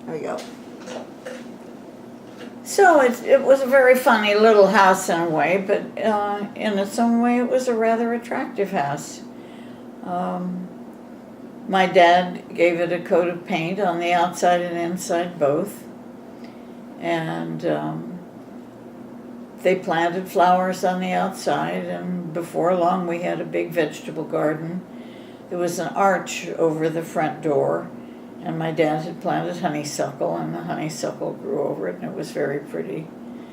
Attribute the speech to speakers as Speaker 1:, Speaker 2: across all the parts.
Speaker 1: There we go.
Speaker 2: So it was a very funny little house in a way, but in its own way it was a rather attractive house. My dad gave it a coat of paint on the outside and inside both. And they planted flowers on the outside, and before long we had a big vegetable garden. There was an arch over the front door, and my dad had planted honeysuckle, and the honeysuckle grew over it, and it was very pretty.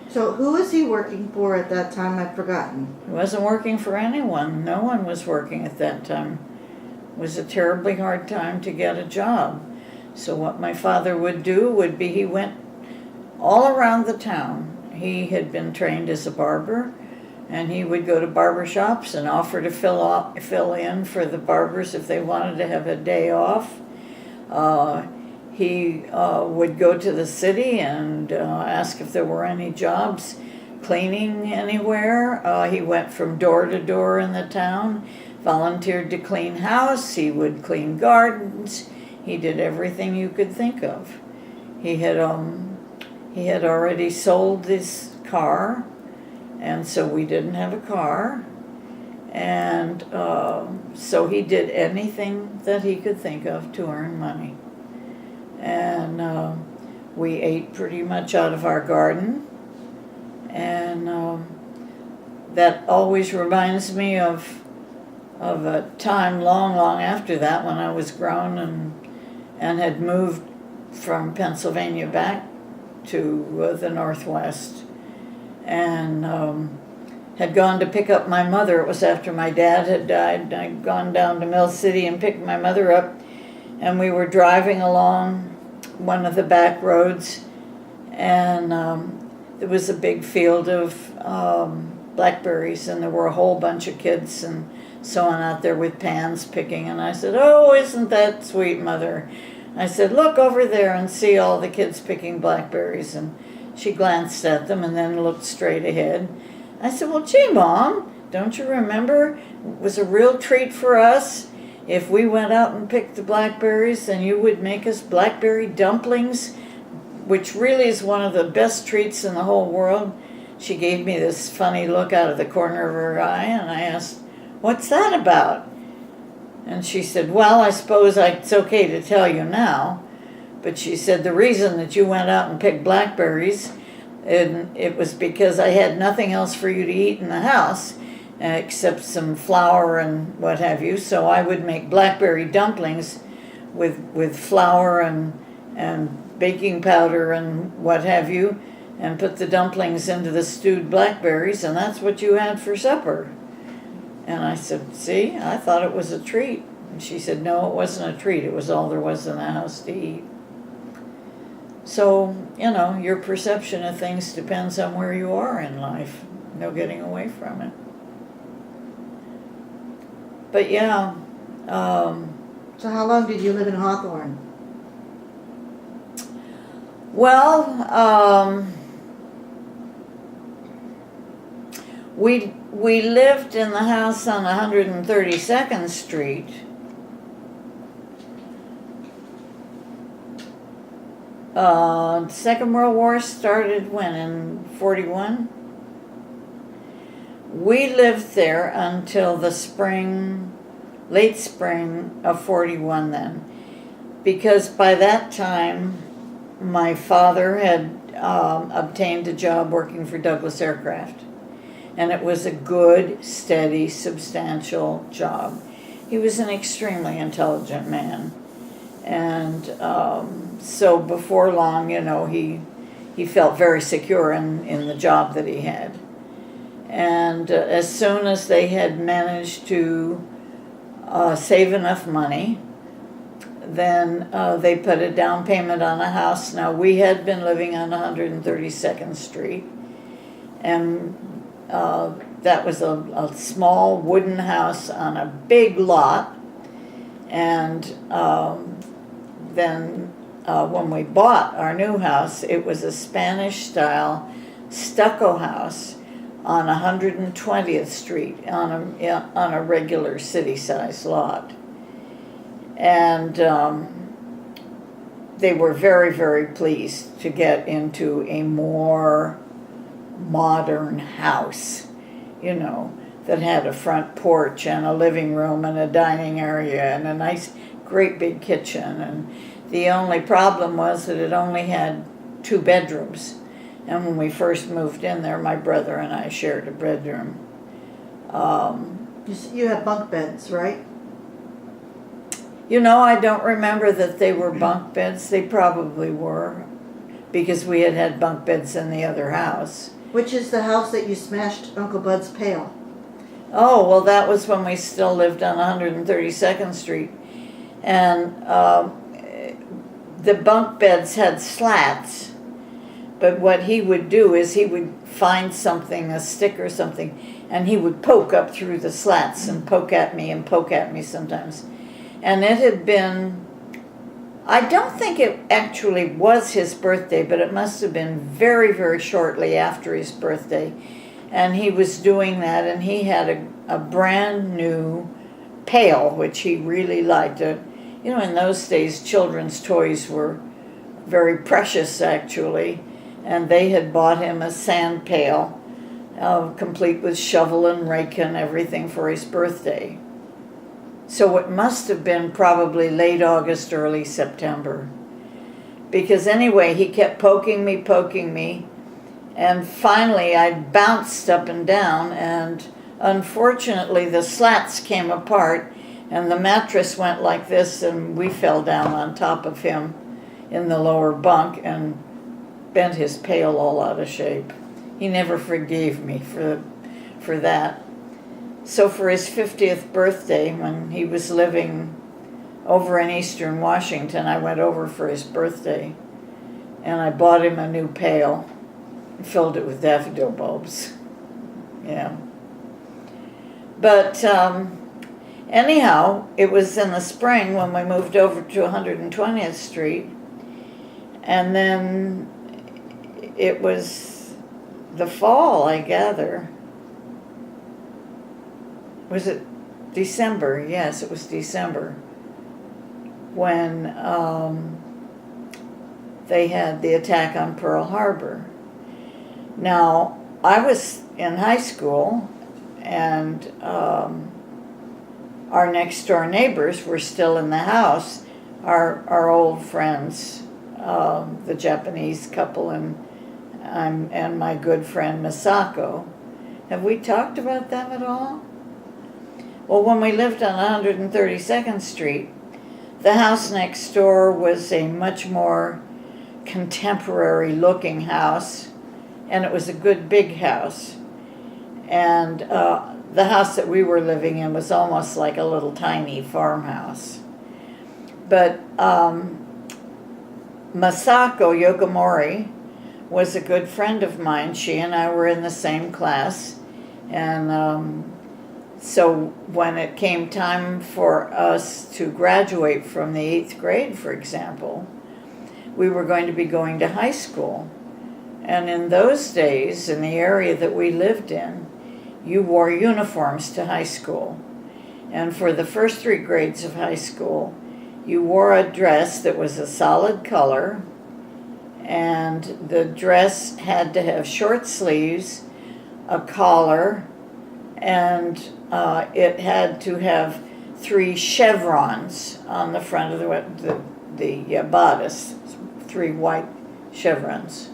Speaker 1: So who was he working for at that time? I've forgotten.
Speaker 2: He wasn't working for anyone. No one was working at that time. It was a terribly hard time to get a job. So what my father would do would be he went all around the town. He had been trained as a barber, and he would go to barber shops and offer to fill in for the barbers if they wanted to have a day off. He would go to the city and ask if there were any jobs cleaning anywhere. He went from door to door in the town, volunteered to clean house. He would clean gardens. He did everything you could think of. He had already sold this car, and so we didn't have a car. And so he did anything that he could think of to earn money. And we ate pretty much out of our garden. And that always reminds me of a time long after that when I was grown and had moved from Pennsylvania back to the Northwest, and had gone to pick up my mother. It was after my dad had died. I'd gone down to Mill City and picked my mother up, and we were driving along one of the back roads, and there was a big field of blackberries, and there were a whole bunch of kids and so on out there with pans picking, and I said, "Oh, isn't that sweet, Mother?" I said, "Look over there and see all the kids picking blackberries." And she glanced at them and then looked straight ahead. I said, "Well, gee, Mom, don't you remember? It was a real treat for us. If we went out and picked the blackberries, then you would make us blackberry dumplings, which really is one of the best treats in the whole world." She gave me this funny look out of the corner of her eye, and I asked, "What's that about?" And she said, "Well, I suppose it's okay to tell you now." But she said, "The reason that you went out and picked blackberries, and it was because I had nothing else for you to eat in the house except some flour and what have you. So I would make blackberry dumplings with flour and baking powder and what have you, and put the dumplings into the stewed blackberries, and that's what you had for supper." And I said, "See, I thought it was a treat." And she said, "No, it wasn't a treat. It was all there was in the house to eat." So, your perception of things depends on where you are in life. No getting away from it. But yeah.
Speaker 1: So how long did you live in Hawthorne?
Speaker 2: Well, we lived in the house on 132nd Street. Second World War started when, in 41? We lived there until the late spring of 41 then, because by that time my father had obtained a job working for Douglas Aircraft. And it was a good, steady, substantial job. He was an extremely intelligent man. And so before long, he felt very secure in the job that he had. And as soon as they had managed to save enough money, then they put a down payment on a house. Now, we had been living on 132nd Street, and that was a small wooden house on a big lot. And then when we bought our new house, it was a Spanish-style stucco house on 120th Street on a regular city-sized lot. And they were very, very pleased to get into a more modern house, you know, that had a front porch and a living room and a dining area and a nice, great big kitchen. And the only problem was that it only had 2 bedrooms. And when we first moved in there, my brother and I shared a bedroom.
Speaker 1: You had bunk beds, right?
Speaker 2: You know, I don't remember that they were bunk beds. They probably were, because we had had bunk beds in the other house.
Speaker 1: Which is the house that you smashed Uncle Bud's pail?
Speaker 2: Oh, well, that was when we still lived on 132nd Street. And the bunk beds had slats. But what he would do is he would find something, a stick or something, and he would poke up through the slats and poke at me sometimes. And it had been, I don't think it actually was his birthday, but it must have been very, very shortly after his birthday. And he was doing that, and he had a brand new pail, which he really liked. You know, in those days, children's toys were very precious, actually. And they had bought him a sand pail, complete with shovel and rake and everything for his birthday. So it must have been probably late August, early September. Because anyway, he kept poking me, and finally I bounced up and down, and unfortunately the slats came apart, and the mattress went like this, and we fell down on top of him in the lower bunk and bent his pail all out of shape. He never forgave me for that. So for his 50th birthday, when he was living over in Eastern Washington, I went over for his birthday, and I bought him a new pail and filled it with daffodil bulbs. Yeah. But anyhow, it was in the spring when we moved over to 120th Street, and then it was the fall, I gather. Was it December? Yes, it was December when they had the attack on Pearl Harbor. Now, I was in high school, and our next door neighbors were still in the house, our old friends, the Japanese couple and my good friend Masako. Have we talked about them at all? Well, when we lived on 132nd Street, the house next door was a much more contemporary looking house, and it was a good big house. And the house that we were living in was almost like a little tiny farmhouse. But Masako Yokomori was a good friend of mine. She and I were in the same class, and so when it came time for us to graduate from the 8th grade, for example, we were going to be going to high school. And in those days, in the area that we lived in, you wore uniforms to high school. And for the first 3 grades of high school, you wore a dress that was a solid color, and the dress had to have short sleeves, a collar, and it had to have 3 chevrons on the front of the bodice, 3 white chevrons.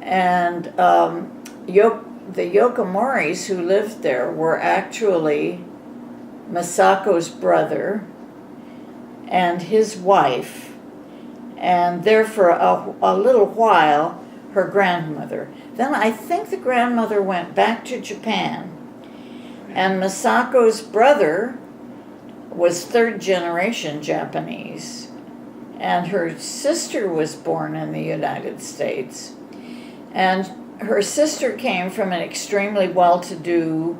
Speaker 2: And the Yokomoris who lived there were actually Masako's brother and his wife, and there for a little while her grandmother. Then I think the grandmother went back to Japan, and Masako's brother was 3rd generation Japanese, and her sister was born in the United States. And her sister came from an extremely well-to-do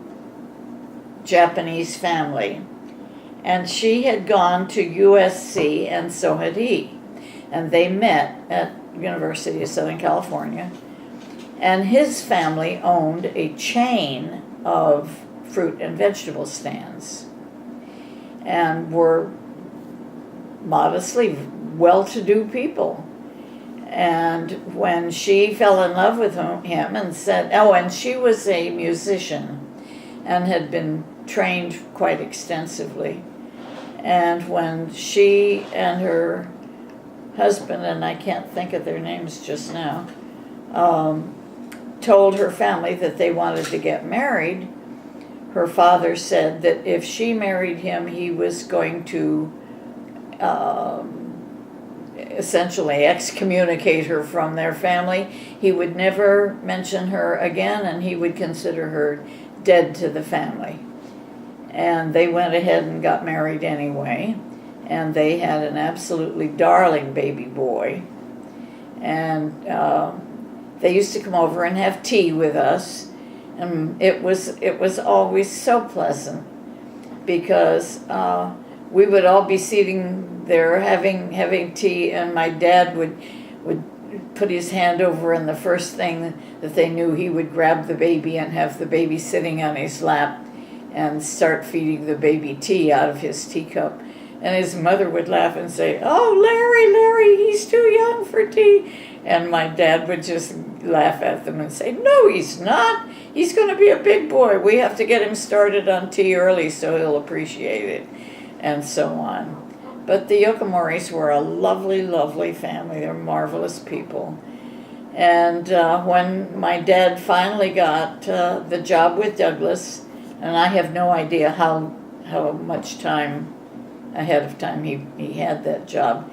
Speaker 2: Japanese family, and she had gone to USC, and so had he. And they met at University of Southern California, and his family owned a chain of fruit and vegetable stands and were modestly well-to-do people. And when she fell in love with him and said, oh, and she was a musician and had been trained quite extensively. And when she and her husband, and I can't think of their names just now, told her family that they wanted to get married, her father said that if she married him, he was going to essentially excommunicate her from their family. He would never mention her again, and he would consider her dead to the family. And they went ahead and got married anyway, and they had an absolutely darling baby boy. And they used to come over and have tea with us, and it was always so pleasant, because we would all be sitting there having tea, and my dad would put his hand over, and the first thing that they knew, he would grab the baby and have the baby sitting on his lap and start feeding the baby tea out of his teacup. And his mother would laugh and say, oh, Larry, he's too young for tea. And my dad would just laugh at them and say, no, he's not. He's going to be a big boy. We have to get him started on tea early so he'll appreciate it, and so on. But the Yokomoris were a lovely, lovely family. They're marvelous people. And when my dad finally got the job with Douglas, and I have no idea how much time ahead of time he had that job,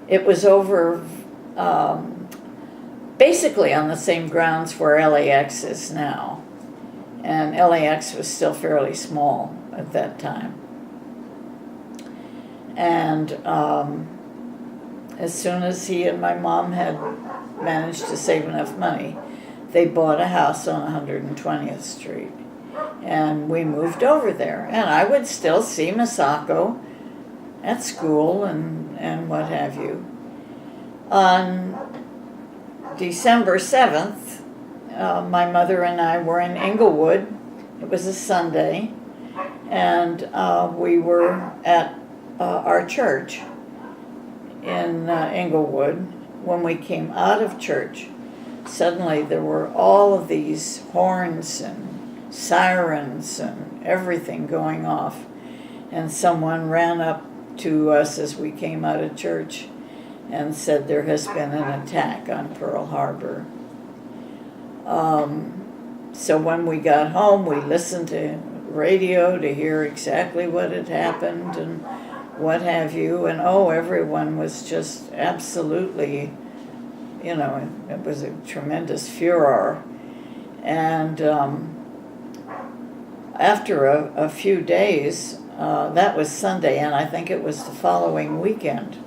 Speaker 2: it was over basically on the same grounds where LAX is now. And LAX was still fairly small at that time. And as soon as he and my mom had managed to save enough money, they bought a house on 120th Street. And we moved over there. And I would still see Masako at school and what have you. On December 7th, my mother and I were in Inglewood. It was a Sunday. And we were at our church in Inglewood. When we came out of church, suddenly there were all of these horns and sirens and everything going off. And someone ran up to us as we came out of church and said there has been an attack on Pearl Harbor. So when we got home, we listened to radio to hear exactly what had happened and what have you, and everyone was just absolutely, it was a tremendous furor. And after a few days, that was Sunday, and I think it was the following weekend,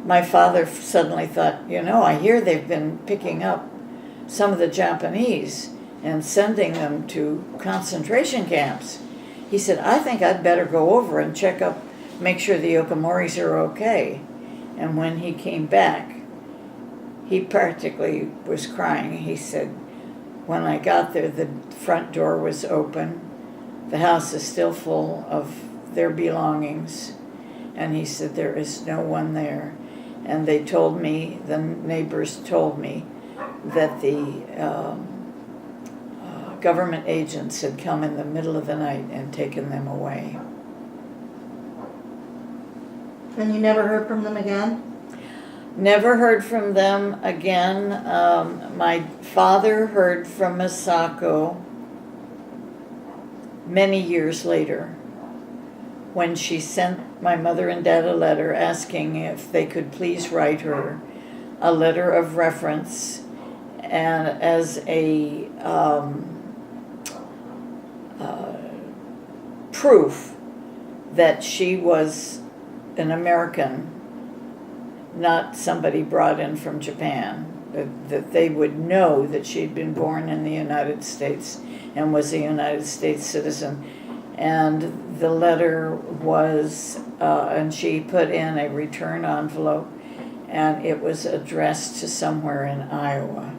Speaker 2: my father suddenly thought, I hear they've been picking up some of the Japanese and sending them to concentration camps. He said, I think I'd better go over and check up, make sure the Yokomoris are okay. And when he came back, he practically was crying. He said, when I got there, the front door was open. The house is still full of their belongings. And he said, there is no one there. And they told me, the neighbors told me, that the government agents had come in the middle of the night and taken them away.
Speaker 1: And you never heard from them again?
Speaker 2: Never heard from them again. My father heard from Masako many years later, when she sent my mother and dad a letter asking if they could please write her a letter of reference and as a proof that she was an American, not somebody brought in from Japan, that they would know that she'd been born in the United States and was a United States citizen. And the letter was, and she put in a return envelope, and it was addressed to somewhere in Iowa.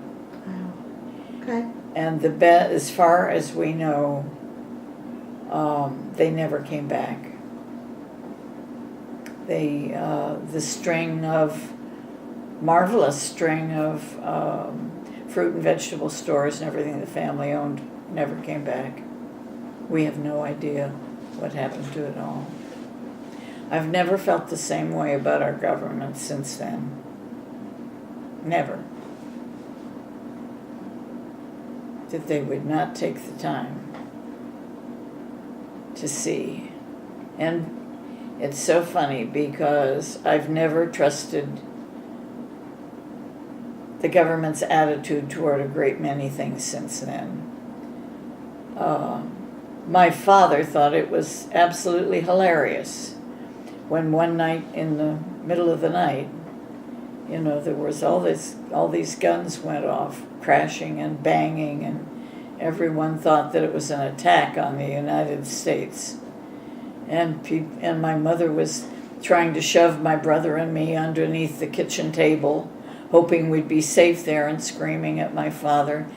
Speaker 1: Okay.
Speaker 2: And as far as we know, they never came back. the string of marvelous string of fruit and vegetable stores and everything the family owned never came back. We have no idea what happened to it all. I've never felt the same way about our government since then. Never. That they would not take the time to see. And it's so funny because I've never trusted the government's attitude toward a great many things since then. My father thought it was absolutely hilarious when one night in the middle of the night, there was all these guns went off, crashing and banging, and everyone thought that it was an attack on the United States. And my mother was trying to shove my brother and me underneath the kitchen table, hoping we'd be safe there, and screaming at my father.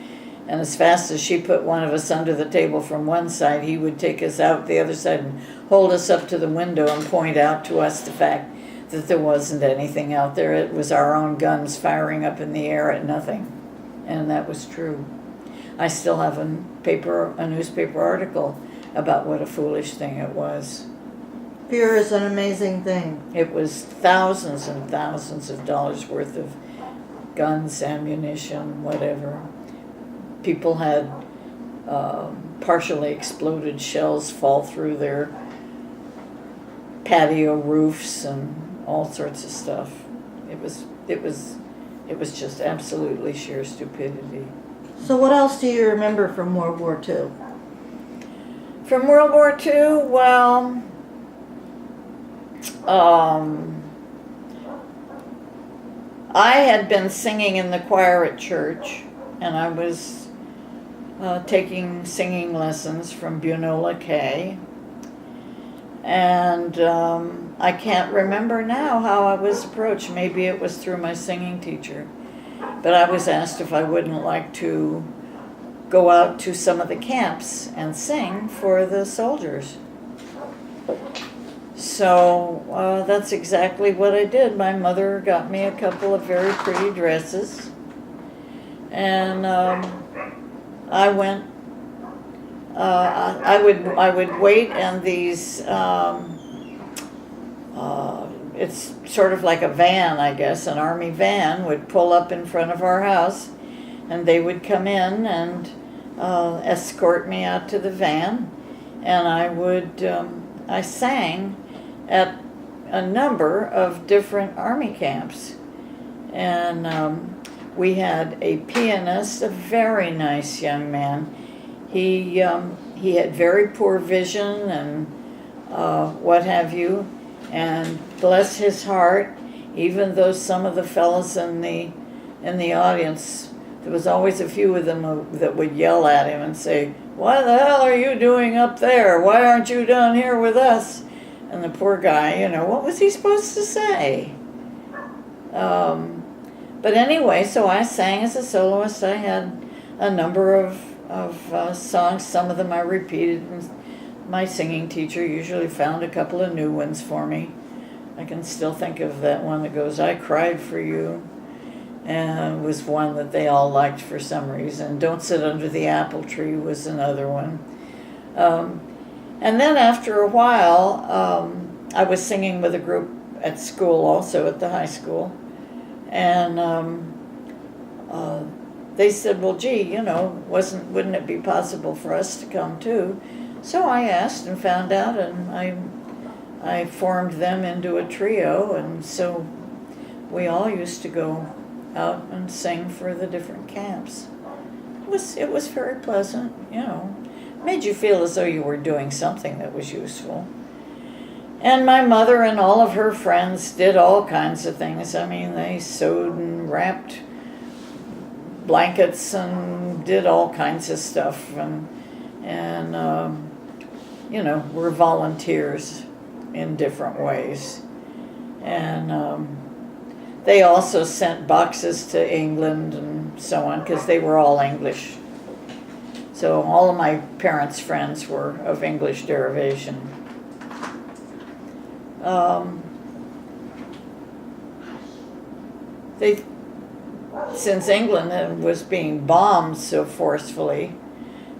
Speaker 2: And as fast as she put one of us under the table from one side, he would take us out the other side and hold us up to the window and point out to us the fact that there wasn't anything out there. It was our own guns firing up in the air at nothing. And that was true. I still have a newspaper article about what a foolish thing it was.
Speaker 1: Fear is an amazing thing.
Speaker 2: It was thousands and thousands of dollars worth of guns, ammunition, whatever. People had partially exploded shells fall through their patio roofs and all sorts of stuff. It was just absolutely sheer stupidity.
Speaker 1: So what else do you remember from World War II?
Speaker 2: From World War II, well, I had been singing in the choir at church, and I was taking singing lessons from Bunola Kay. And I can't remember now how I was approached. Maybe it was through my singing teacher. But I was asked if I wouldn't like to go out to some of the camps and sing for the soldiers. So that's exactly what I did. My mother got me a couple of very pretty dresses. And I went, I would wait in these, it's sort of like a van, I guess, an army van would pull up in front of our house, and they would come in and escort me out to the van, and I sang at a number of different army camps. And we had a pianist, a very nice young man. He had very poor vision and what have you, and bless his heart, even though some of the fellows in the audience, there was always a few of them that would yell at him and say, "What the hell are you doing up there? Why aren't you down here with us?" And the poor guy, what was he supposed to say? But anyway, so I sang as a soloist. I had a number of songs. Some of them I repeated, and my singing teacher usually found a couple of new ones for me. I can still think of that one that goes, "I Cried for You," and was one that they all liked for some reason. "Don't Sit Under the Apple Tree" was another one. And then after a while, I was singing with a group at school, also at the high school. And they said, "Well, gee, wouldn't it be possible for us to come too?" So I asked and found out, and I formed them into a trio, and so we all used to go out and sing for the different camps. It was very pleasant, Made you feel as though you were doing something that was useful. And my mother and all of her friends did all kinds of things. I mean, they sewed and wrapped blankets and did all kinds of stuff, and were volunteers in different ways. And they also sent boxes to England and so on, because they were all English. So all of my parents' friends were of English derivation. they, since England was being bombed so forcefully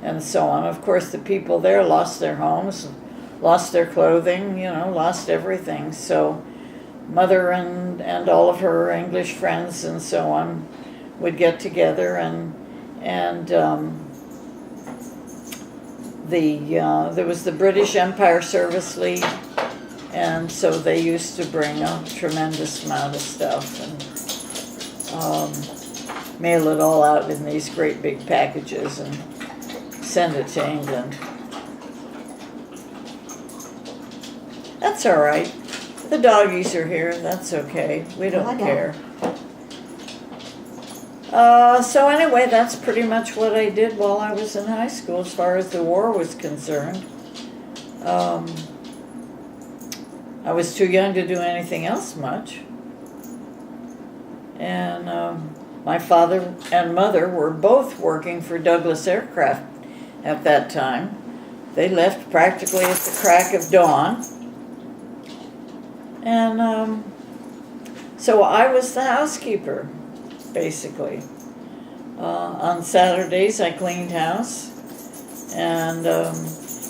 Speaker 2: and so on, of course the people there lost their homes, lost their clothing, lost everything. So mother and all of her English friends and so on would get together, and there was the British Empire Service League, and so they used to bring a tremendous amount of stuff and mail it all out in these great big packages and send it to England. That's all right. The doggies are here. That's okay. We don't care. So anyway, that's pretty much what I did while I was in high school as far as the war was concerned. I was too young to do anything else much. And my father and mother were both working for Douglas Aircraft at that time. They left practically at the crack of dawn. And so I was the housekeeper, basically. On Saturdays I cleaned house, and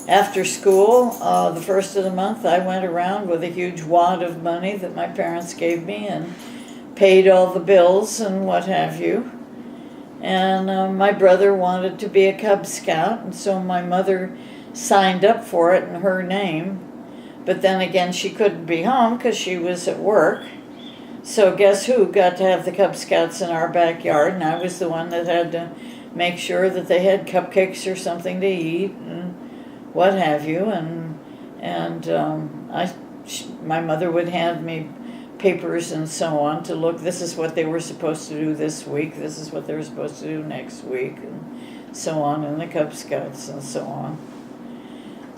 Speaker 2: after school, the first of the month, I went around with a huge wad of money that my parents gave me and paid all the bills and what have you. And my brother wanted to be a Cub Scout, and so my mother signed up for it in her name. But then again, she couldn't be home because she was at work. So guess who got to have the Cub Scouts in our backyard, and I was the one that had to make sure that they had cupcakes or something to eat and what have you. My mother would hand me papers and so on to look. This is what they were supposed to do this week. This is what they were supposed to do next week, and so on, and the Cub Scouts and so on.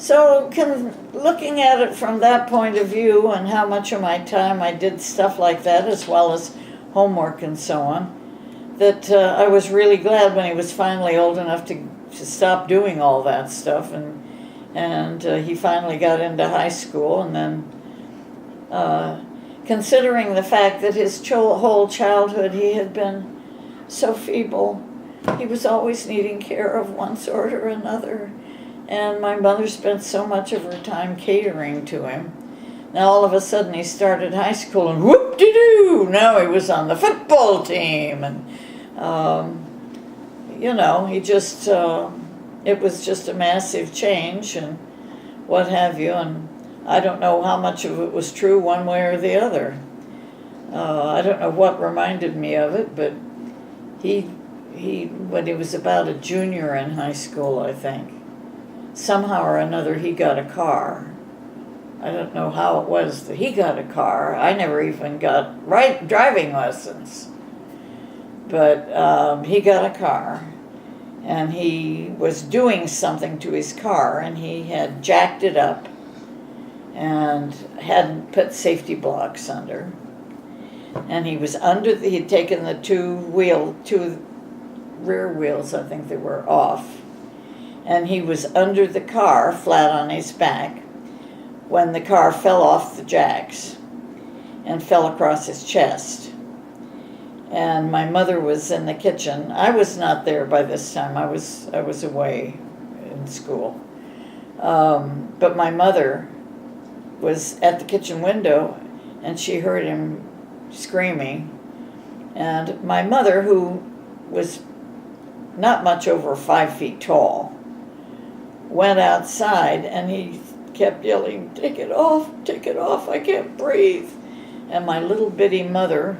Speaker 2: So looking at it from that point of view and how much of my time I did stuff like that as well as homework and so on, that I was really glad when he was finally old enough to stop doing all that stuff, and he finally got into high school. And then considering the fact that his whole childhood he had been so feeble, he was always needing care of one sort or another. And my mother spent so much of her time catering to him. Now all of a sudden he started high school and whoop-de-doo, now he was on the football team. And, he just, it was just a massive change and what have you. And I don't know how much of it was true one way or the other. I don't know what reminded me of it, but he when he was about a junior in high school, I think, somehow or another he got a car. I don't know how it was that he got a car. I never even got driving lessons. But he got a car, and he was doing something to his car, and he had jacked it up and hadn't put safety blocks under. And he was he'd taken the two rear wheels, I think they were, off. And he was under the car, flat on his back, when the car fell off the jacks and fell across his chest. And my mother was in the kitchen. I was not there by this time. I was away in school. But my mother was at the kitchen window, and she heard him screaming. And my mother, who was not much over 5 feet tall, went outside, and he kept yelling, take it off, I can't breathe." And my little bitty mother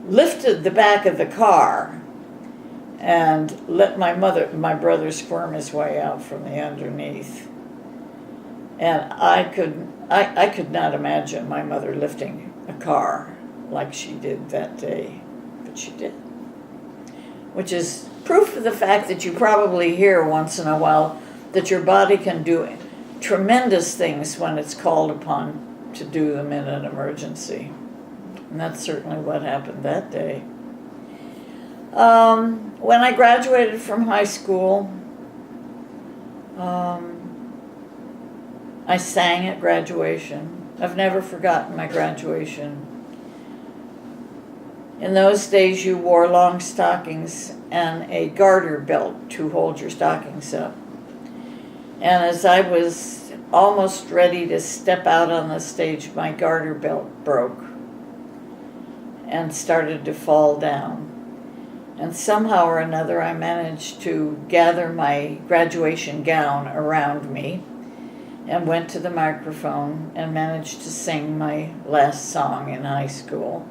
Speaker 2: lifted the back of the car and let my brother squirm his way out from the underneath. And I could not imagine my mother lifting a car like she did that day, but she did. Which is proof of the fact that you probably hear once in a while that your body can do tremendous things when it's called upon to do them in an emergency. And that's certainly what happened that day. When I graduated from high school, I sang at graduation. I've never forgotten my graduation. In those days, you wore long stockings and a garter belt to hold your stockings up. And as I was almost ready to step out on the stage, my garter belt broke and started to fall down. And somehow or another, I managed to gather my graduation gown around me and went to the microphone and managed to sing my last song in high school.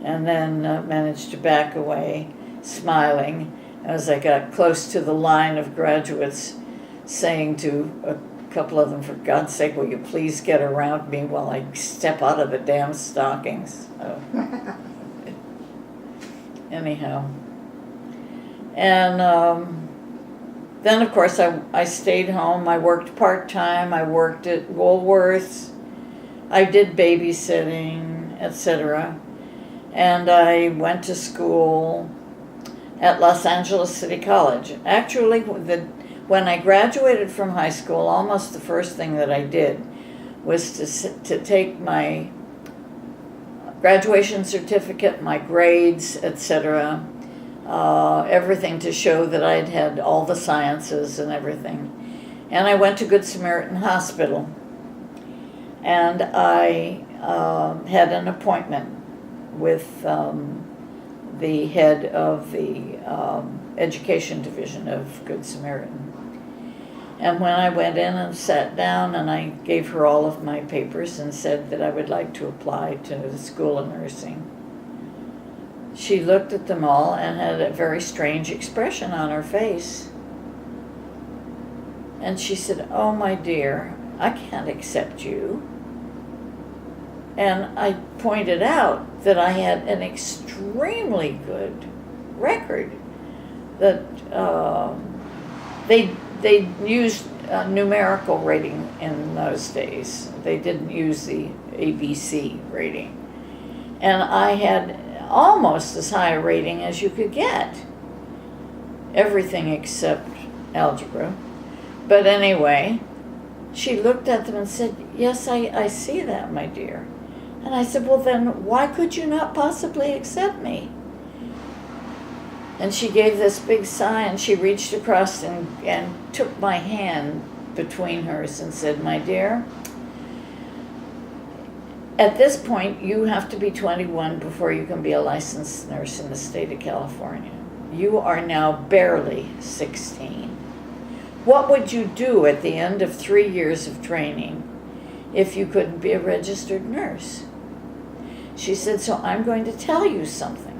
Speaker 2: And then managed to back away, smiling, as I got close to the line of graduates, saying to a couple of them, "For God's sake, will you please get around me while I step out of the damn stockings?" Anyhow. And then, of course, I stayed home. I worked part-time. I worked at Woolworths. I did babysitting, etc. And I went to school at Los Angeles City College. Actually, when I graduated from high school, almost the first thing that I did was to take my graduation certificate, my grades, etc., everything to show that I'd had all the sciences and everything. And I went to Good Samaritan Hospital, and I had an appointment with the head of the education division of Good Samaritan. And when I went in and sat down and I gave her all of my papers and said that I would like to apply to the School of Nursing, she looked at them all and had a very strange expression on her face. And she said, "Oh, my dear, I can't accept you." And I pointed out that I had an extremely good record, that they used numerical rating in those days. They didn't use the ABC rating. And I had almost as high a rating as you could get. Everything except algebra. But anyway, she looked at them and said, "Yes, I see that, my dear." And I said, "Well, then why could you not possibly accept me?" And she gave this big sigh, and she reached across and took my hand between hers and said, "My dear, at this point, you have to be 21 before you can be a licensed nurse in the state of California. You are now barely 16. What would you do at the end of 3 years of training if you couldn't be a registered nurse?" She said, "So I'm going to tell you something.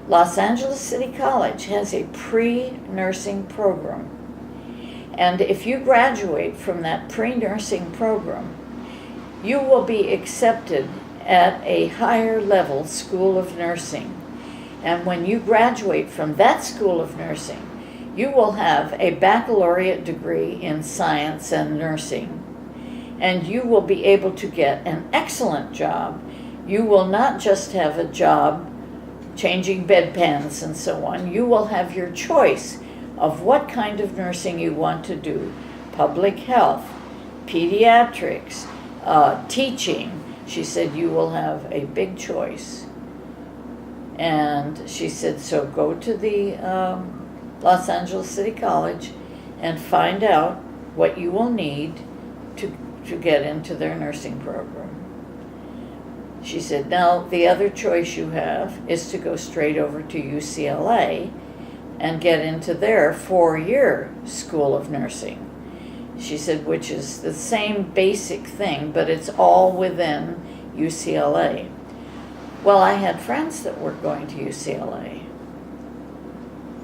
Speaker 2: Los Angeles City College has a pre-nursing program. And if you graduate from that pre-nursing program, you will be accepted at a higher level school of nursing. And when you graduate from that school of nursing, you will have a baccalaureate degree in science and nursing. And you will be able to get an excellent job. You will not just have a job changing bedpans and so on. You will have your choice of what kind of nursing you want to do. Public health, pediatrics, teaching." She said, "You will have a big choice." And she said, "So go to the Los Angeles City College and find out what you will need to get into their nursing program." She said, "Now the other choice you have is to go straight over to UCLA and get into their 4-year school of nursing." She said, which is the same basic thing, but it's all within UCLA. Well, I had friends that were going to UCLA.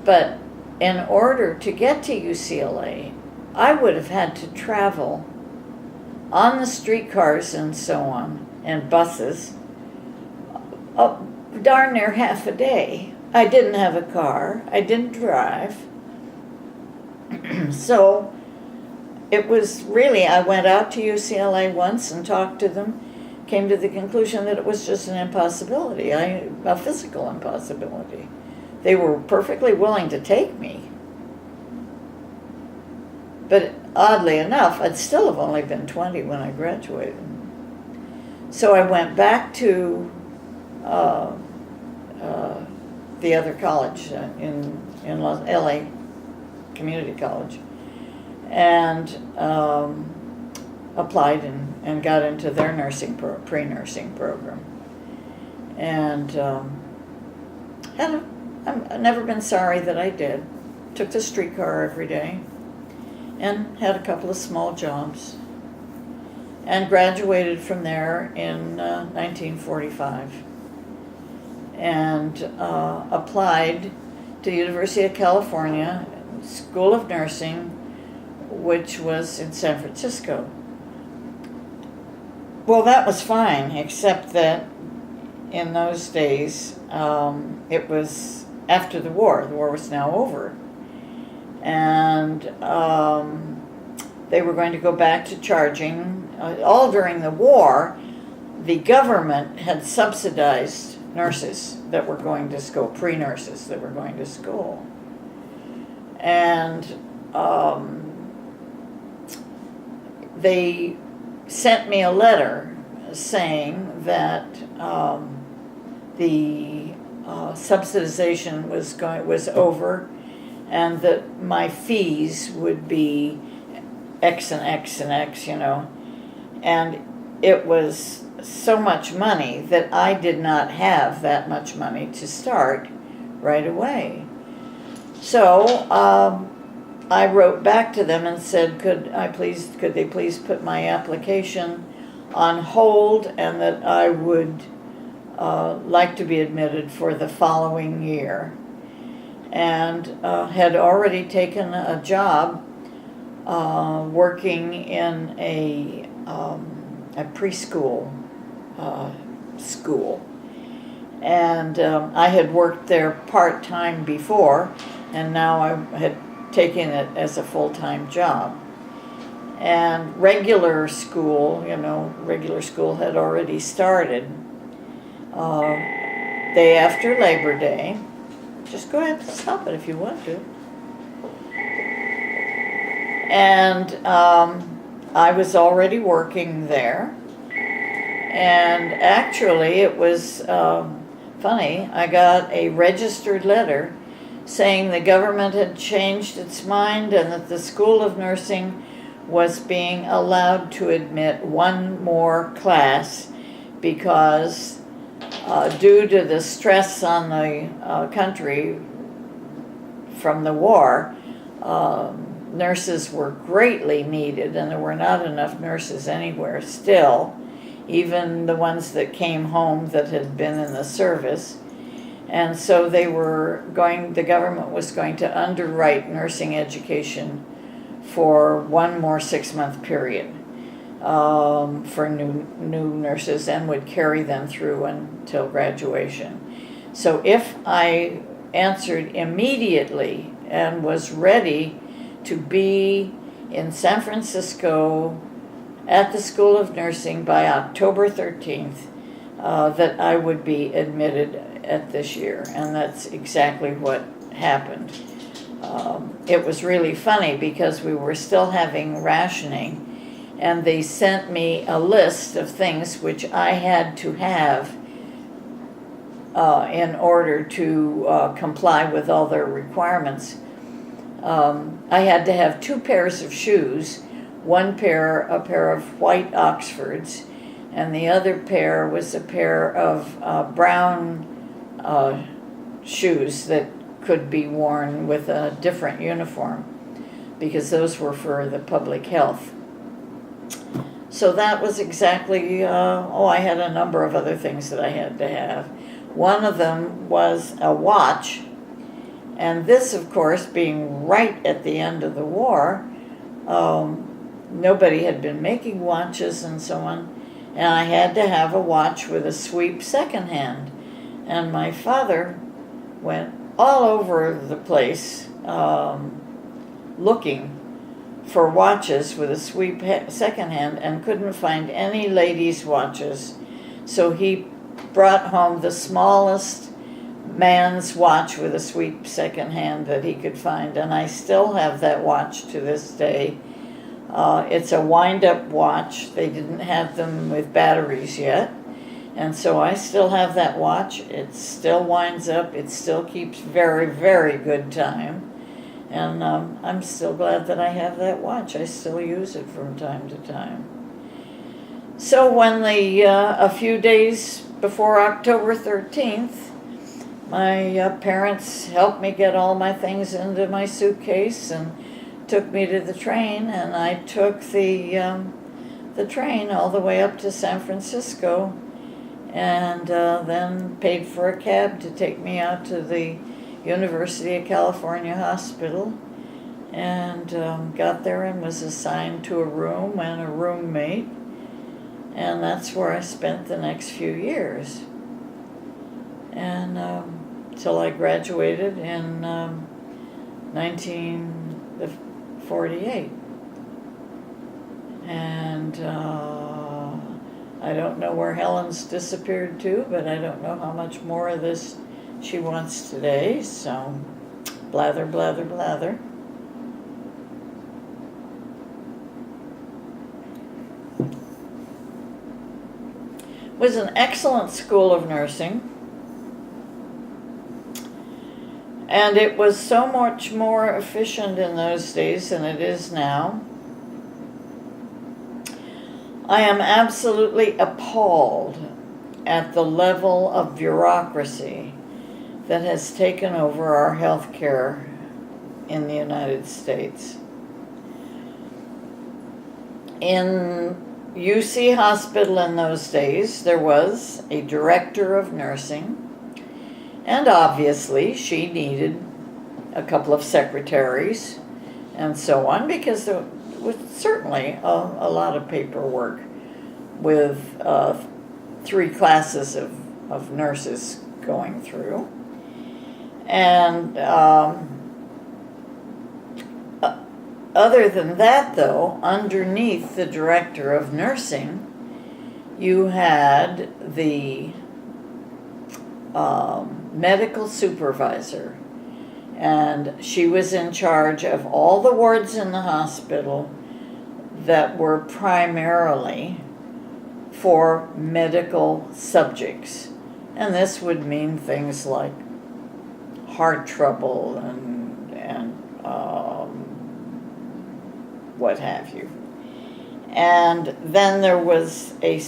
Speaker 2: But in order to get to UCLA, I would have had to travel on the streetcars and so on, and buses, darn near half a day. I didn't have a car. I didn't drive. So it was really, I went out to UCLA once and talked to them, came to the conclusion that it was just an impossibility, a physical impossibility. They were perfectly willing to take me. But oddly enough, I'd still have only been 20 when I graduated. So I went back to the other college in LA Community College, and applied and got into their pre-nursing program, and I've never been sorry that I did. Took the streetcar every day, and had a couple of small jobs, and graduated from there in 1945, and applied to the University of California School of Nursing, which was in San Francisco. Well, that was fine, except that in those days, it was after the war. The war was now over. And they were going to go back to charging. All during the war, the government had subsidized nurses that were going to school, pre-nurses that were going to school. And they sent me a letter saying that the subsidization was over, and that my fees would be X and X and X, and it was so much money that I did not have that much money to start right away. So I wrote back to them and said, could they please put my application on hold, and that I would like to be admitted for the following year. And had already taken a job working in a preschool school. And I had worked there part-time before, and now I had taken it as a full-time job. And regular school had already started. Day after Labor Day. Just go ahead and stop it if you want to. And I was already working there. And actually, it was funny. I got a registered letter saying the government had changed its mind and that the School of Nursing was being allowed to admit one more class because due to the stress on the country from the war, nurses were greatly needed, and there were not enough nurses anywhere still, even the ones that came home that had been in the service. And so the government was going to underwrite nursing education for one more 6-month period for new nurses, and would carry them through until graduation. So if I answered immediately and was ready to be in San Francisco at the School of Nursing by October 13th, that I would be admitted at this year, and that's exactly what happened. It was really funny because we were still having rationing, and they sent me a list of things which I had to have in order to comply with all their requirements. I had to have 2 pairs of shoes, a pair of white Oxfords, and the other pair was a pair of brown shoes that could be worn with a different uniform, because those were for the public health. So that was exactly, I had a number of other things that I had to have. One of them was a watch, and this, of course, being right at the end of the war, nobody had been making watches and so on, and I had to have a watch with a sweep second hand. And my father went all over the place looking for watches with a sweep second hand, and couldn't find any ladies' watches. So he brought home the smallest man's watch with a sweep second hand that he could find, and I still have that watch to this day. It's a wind-up watch. They didn't have them with batteries yet, And so I still have that watch. It still winds up. It still keeps very, very good time. And I'm still glad that I have that watch. I still use it from time to time. So when a few days before October 13th, my parents helped me get all my things into my suitcase and took me to the train, and I took the train all the way up to San Francisco, and then paid for a cab to take me out to the University of California Hospital, and got there and was assigned to a room and a roommate, and that's where I spent the next few years, and till I graduated in 1948. And I don't know where Helen's disappeared to, but I don't know how much more of this she wants today, so blather, blather, blather. It was an excellent school of nursing, and it was so much more efficient in those days than it is now. I am absolutely appalled at the level of bureaucracy that has taken over our health care in the United States. In UC Hospital in those days, there was a director of nursing, and obviously she needed a couple of secretaries and so on, because there was certainly a lot of paperwork with 3 classes of nurses going through. And other than that, though, underneath the director of nursing, you had the medical supervisor, and she was in charge of all the wards in the hospital that were primarily for medical subjects. And this would mean things like heart trouble and what have you. And then there was a